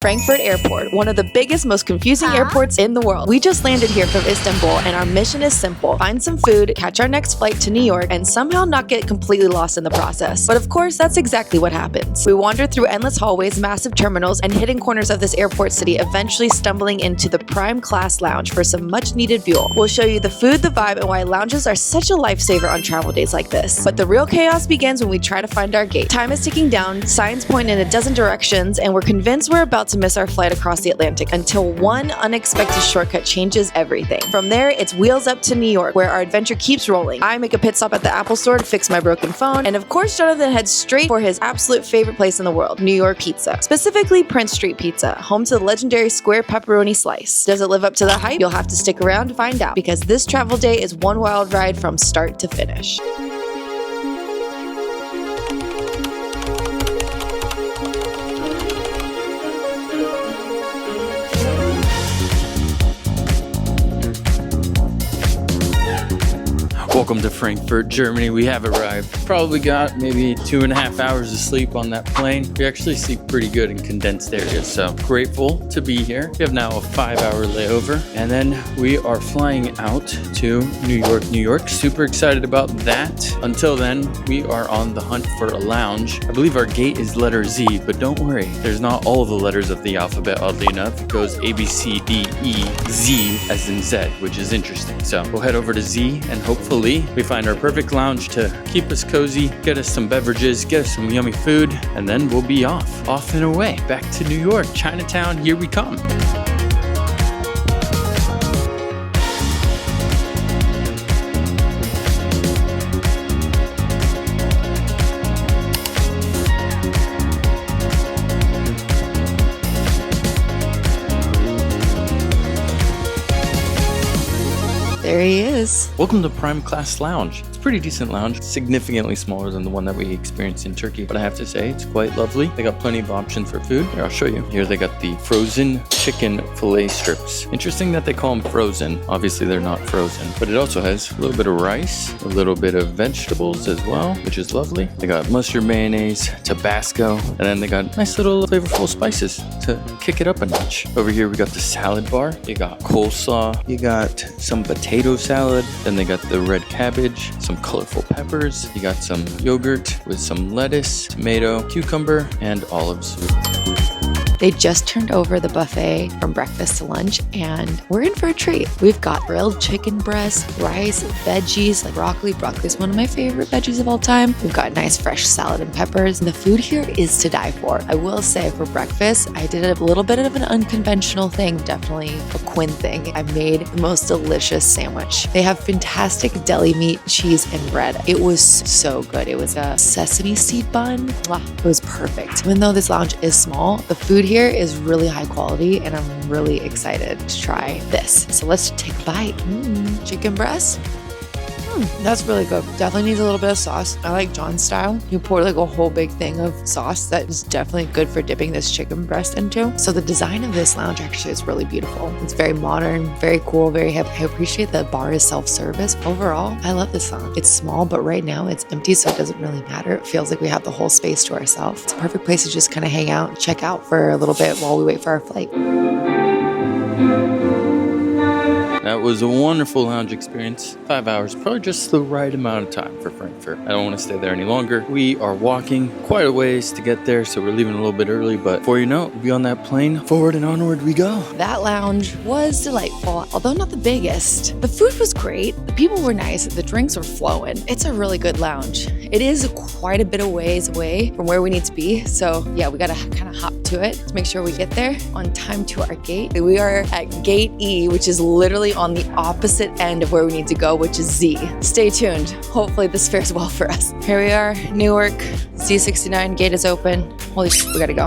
Frankfurt Airport, one of the biggest, most confusing airports in the world. We just landed here from Istanbul, and our mission is simple. Find some food, catch our next flight to New York, and somehow not get completely lost in the process. But of course, that's exactly what happens. We wander through endless hallways, massive terminals, and hidden corners of this airport city, eventually stumbling into the prime class lounge for some much needed fuel. We'll show you the food, the vibe, and why lounges are such a lifesaver on travel days like this. But the real chaos begins when we try to find our gate. Time is ticking down, signs point in a dozen directions, and we're convinced we're about to miss our flight across the Atlantic until one unexpected shortcut changes everything. From there, it's wheels up to New York, where our adventure keeps rolling. I make a pit stop at the Apple store to fix my broken phone, and of course, Jonathan heads straight for his absolute favorite place in the world, New York pizza. Specifically, Prince Street Pizza, home to the legendary square pepperoni slice. Does it live up to the hype? You'll have to stick around to find out, because this travel day is one wild ride from start to finish. Welcome to Frankfurt, Germany. We have arrived. Probably got maybe 2.5 hours of sleep on that plane. We actually sleep pretty good in condensed areas, so grateful to be here. We have now a 5-hour layover, and then we are flying out to New York, New York. Super excited about that. Until then, we are on the hunt for a lounge. I believe our gate is letter Z, but don't worry, there's not all the letters of the alphabet, oddly enough. It goes A, B, C, D, E, Z, as in Z, which is interesting. So we'll head over to Z, and hopefully we find our perfect lounge to keep us cozy, get us some beverages, get us some yummy food, and then we'll be off and away, back to New York, Chinatown, here we come. There he is. Welcome to Prime Class Lounge. It's a pretty decent lounge, significantly smaller than the one that we experienced in Turkey, but I have to say it's quite lovely. They got plenty of options for food. Here, I'll show you. Here they got the frozen chicken fillet strips. Interesting that they call them frozen. Obviously they're not frozen, but it also has a little bit of rice, a little bit of vegetables as well, which is lovely. They got mustard, mayonnaise, Tabasco, and then they got nice little flavorful spices to kick it up a notch. Over here we got the salad bar. You got coleslaw. You got some potato salad. Then they got the red cabbage, some colorful peppers. You got some yogurt with some lettuce, tomato, cucumber, and olives. They just turned over the buffet from breakfast to lunch, and we're in for a treat. We've got grilled chicken breast, rice, veggies like broccoli. Broccoli is one of my favorite veggies of all time. We've got nice fresh salad and peppers, and the food here is to die for. I will say for breakfast, I did a little bit of an unconventional thing, definitely a Quinn thing. I made the most delicious sandwich. They have fantastic deli meat, cheese, and bread. It was so good. It was a sesame seed bun. It was perfect. Even though this lounge is small, the food here is really high quality, and I'm really excited to try this. So let's take a bite. Chicken breast. That's really good. Definitely needs a little bit of sauce. I like John's style. You pour like a whole big thing of sauce that is definitely good for dipping this chicken breast into. So the design of this lounge actually is really beautiful. It's very modern, very cool, very hip. I appreciate the bar is self-service. Overall, I love this lounge. It's small, but right now it's empty, so it doesn't really matter. It feels like we have the whole space to ourselves. It's a perfect place to just kind of hang out and check out for a little bit while we wait for our flight. That was a wonderful lounge experience. 5 hours, probably just the right amount of time for Frankfurt. I don't want to stay there any longer. We are walking quite a ways to get there, so we're leaving a little bit early, but before you know it, we'll be on that plane. Forward and onward we go. That lounge was delightful, although not the biggest. The food was great. The people were nice. The drinks were flowing. It's a really good lounge. It is quite a bit of ways away from where we need to be, so yeah, we gotta kind of hop to it to make sure we get there on time to our gate. We are at gate E, which is literally on the opposite end of where we need to go, which is Z. Stay tuned. Hopefully this fares well for us. Here we are, Newark, Z69, gate is open. Holy shit, we gotta go.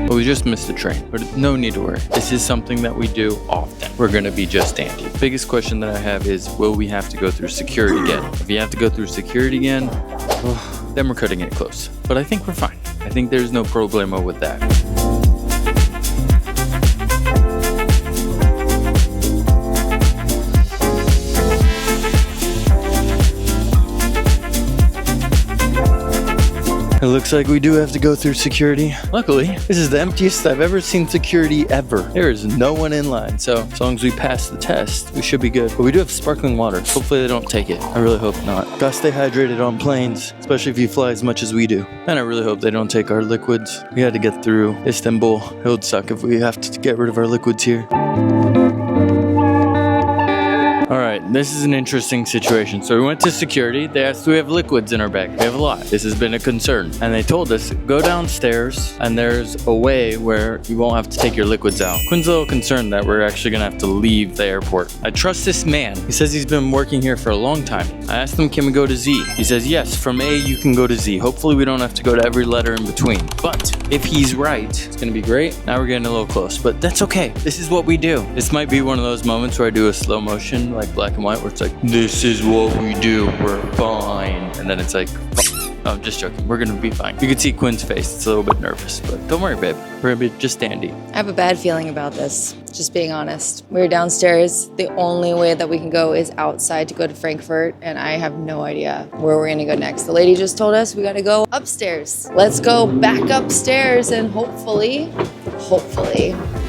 Well, we just missed the train, but no need to worry. This is something that we do often. We're gonna be just dandy. Biggest question that I have is, will we have to go through security again? If you have to go through security again, then we're cutting it close. But I think we're fine. I think there's no problemo with that. It looks like we do have to go through security. Luckily, this is the emptiest I've ever seen security ever. There is no one in line, so as long as we pass the test, we should be good. But we do have sparkling water. Hopefully they don't take it. I really hope not. Gotta stay hydrated on planes, especially if you fly as much as we do. And I really hope they don't take our liquids. We had to get through Istanbul. It would suck if we have to get rid of our liquids here. All right, this is an interesting situation. So we went to security. They asked, do we have liquids in our bag? We have a lot. This has been a concern. And they told us, go downstairs and there's a way where you won't have to take your liquids out. Quinn's a little concerned that we're actually gonna have to leave the airport. I trust this man. He says he's been working here for a long time. I asked him, can we go to Z? He says, yes, from A you can go to Z. Hopefully we don't have to go to every letter in between. But if he's right, it's gonna be great. Now we're getting a little close, but that's okay. This is what we do. This might be one of those moments where I do a slow motion, like black and white, where it's like, this is what we do, we're fine. And then it's like, oh, I'm just joking, we're gonna be fine. You can see Quinn's face, it's a little bit nervous, but don't worry, babe. We're gonna be just dandy. I have a bad feeling about this, just being honest. We're downstairs. The only way that we can go is outside to go to Frankfurt, and I have no idea where we're gonna go next. The lady just told us we gotta go upstairs. Let's go back upstairs and hopefully,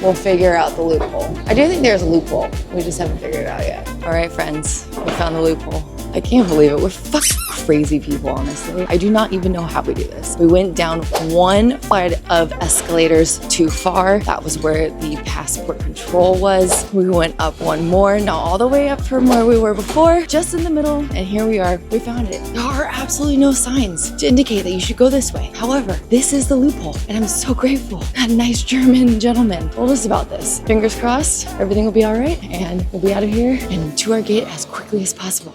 we'll figure out the loophole. I do think there's a loophole. We just haven't figured it out yet. All right, friends, we found the loophole. I can't believe it. We're fucking crazy people, honestly. I do not even know how we do this. We went down one flight of escalators too far. That was where the passport control was. We went up one more, not all the way up from where we were before, just in the middle, and here we are. We found it. There are absolutely no signs to indicate that you should go this way. However, this is the loophole, and I'm so grateful that a nice German gentleman told us about this. Fingers crossed, everything will be all right, and we'll be out of here and to our gate as quickly as possible.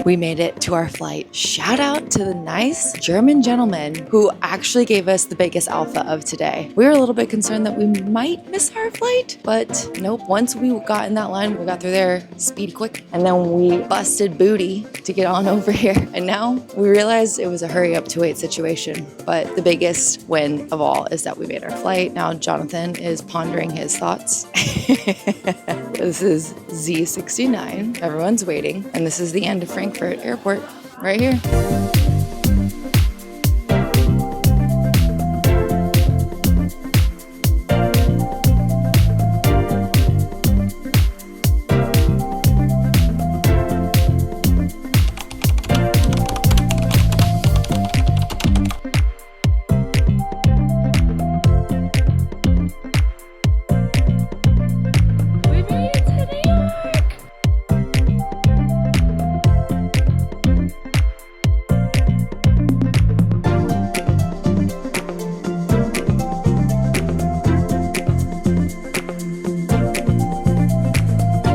We made it to our flight. Shout out to the nice German gentleman who actually gave us the biggest alpha of today. We were a little bit concerned that we might miss our flight, but nope. Once we got in that line, we got through there speedy quick, and then we busted booty to get on over here. And now we realized it was a hurry up to wait situation. But the biggest win of all is that we made our flight. Now Jonathan is pondering his thoughts. This is Z69. Everyone's waiting, and this is the end of Frankfurt Airport right here.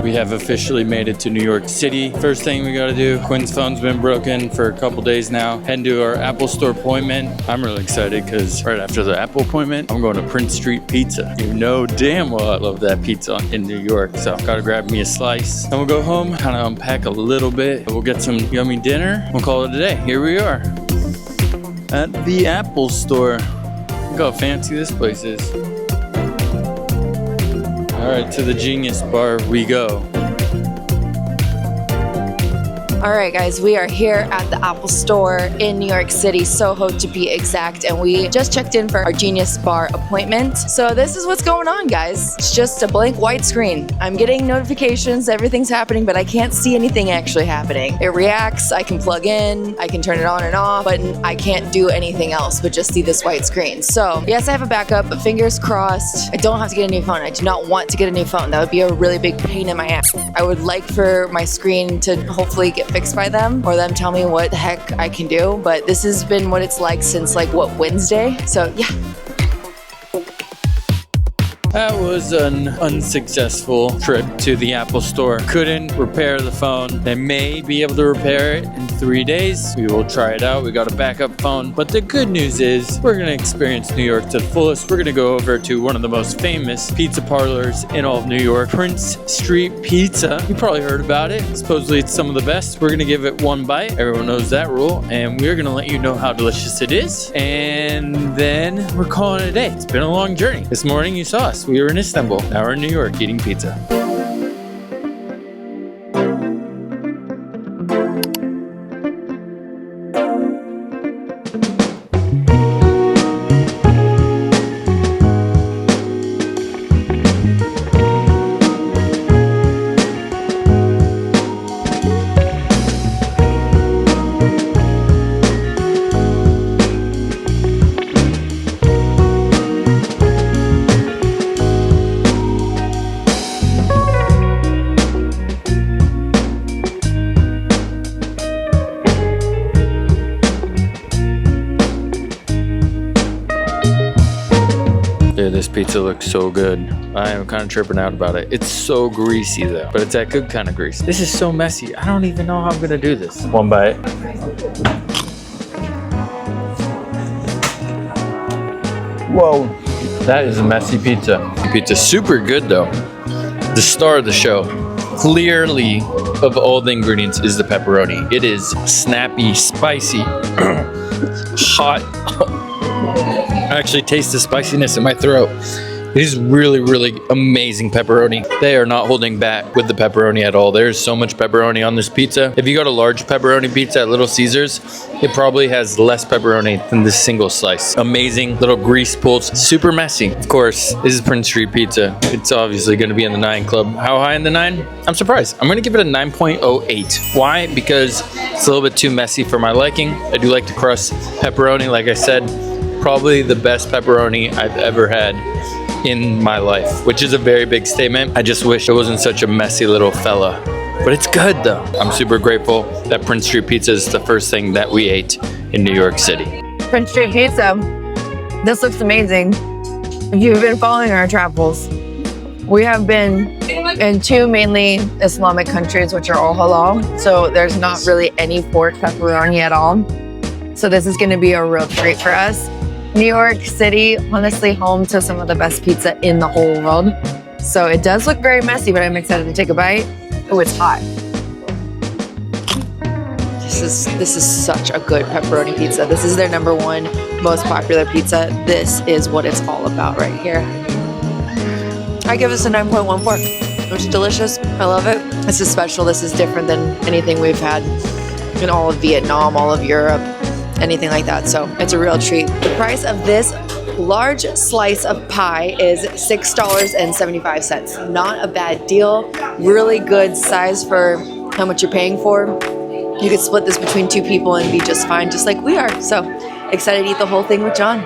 We have officially made it to New York City. First thing we gotta do, Quinn's phone's been broken for a couple days now. Heading to our Apple Store appointment. I'm really excited because right after the Apple appointment, I'm going to Prince Street Pizza. You know damn well I love that pizza in New York, so gotta grab me a slice. Then we'll go home, kind of unpack a little bit. We'll get some yummy dinner. We'll call it a day. Here we are at the Apple Store. Look how fancy this place is. All right, to the Genius Bar we go. All right, guys, we are here at the Apple Store in New York City, Soho to be exact, and we just checked in for our Genius Bar appointment. So this is what's going on, guys. It's just a blank white screen. I'm getting notifications, everything's happening, but I can't see anything actually happening. It reacts, I can plug in, I can turn it on and off, but I can't do anything else but just see this white screen. So yes, I have a backup, but fingers crossed, I don't have to get a new phone. I do not want to get a new phone. That would be a really big pain in my ass. I would like for my screen to hopefully get fixed by them, or them tell me what the heck I can do, but this has been what it's like since Wednesday. So yeah. That was an unsuccessful trip to the Apple Store. Couldn't repair the phone. They may be able to repair it in 3 days. We will try it out. We got a backup phone. But the good news is we're going to experience New York to the fullest. We're going to go over to one of the most famous pizza parlors in all of New York, Prince Street Pizza. You probably heard about it. Supposedly it's some of the best. We're going to give it one bite. Everyone knows that rule. And we're going to let you know how delicious it is. And then we're calling it a day. It's been a long journey. This morning you saw us. We were in Istanbul. Now we're in New York eating pizza. this pizza looks so good. I am kind of tripping out about it. It's so greasy though, but it's that good kind of grease. This is so messy. I don't even know how I'm gonna do this. One bite. Whoa. That is a messy pizza. Pizza's super good though. The star of the show, clearly of all the ingredients, is the pepperoni. It is snappy, spicy, hot. I actually taste the spiciness in my throat. It is really, really amazing pepperoni. They are not holding back with the pepperoni at all. There's so much pepperoni on this pizza. If you got a large pepperoni pizza at Little Caesars, it probably has less pepperoni than this single slice. Amazing little grease pulls, super messy. Of course, this is Prince Street Pizza. It's obviously gonna be in the 9 club. How high in the 9? I'm surprised. I'm gonna give it a 9.08. Why? Because it's a little bit too messy for my liking. I do like to crust pepperoni, like I said. Probably the best pepperoni I've ever had in my life, which is a very big statement. I just wish it wasn't such a messy little fella, but it's good though. I'm super grateful that Prince Street Pizza is the first thing that we ate in New York City. Prince Street Pizza. This looks amazing. If you've been following our travels, we have been in 2 mainly Islamic countries, which are all halal. So there's not really any pork pepperoni at all. So this is gonna be a real treat for us. New York City, honestly home to some of the best pizza in the whole world. So it does look very messy, but I'm excited to take a bite. Oh, it's hot. This is such a good pepperoni pizza. This is their #1 most popular pizza. This is what it's all about right here. I give this a 9.14. It's delicious. I love it. This is special. This is different than anything we've had in all of Vietnam, all of Europe, anything like that. So it's a real treat. The price of this large slice of pie is $6.75. Not a bad deal. Really good size for how much you're paying for. You could split this between 2 people and be just fine, just like we are. So excited to eat the whole thing with John.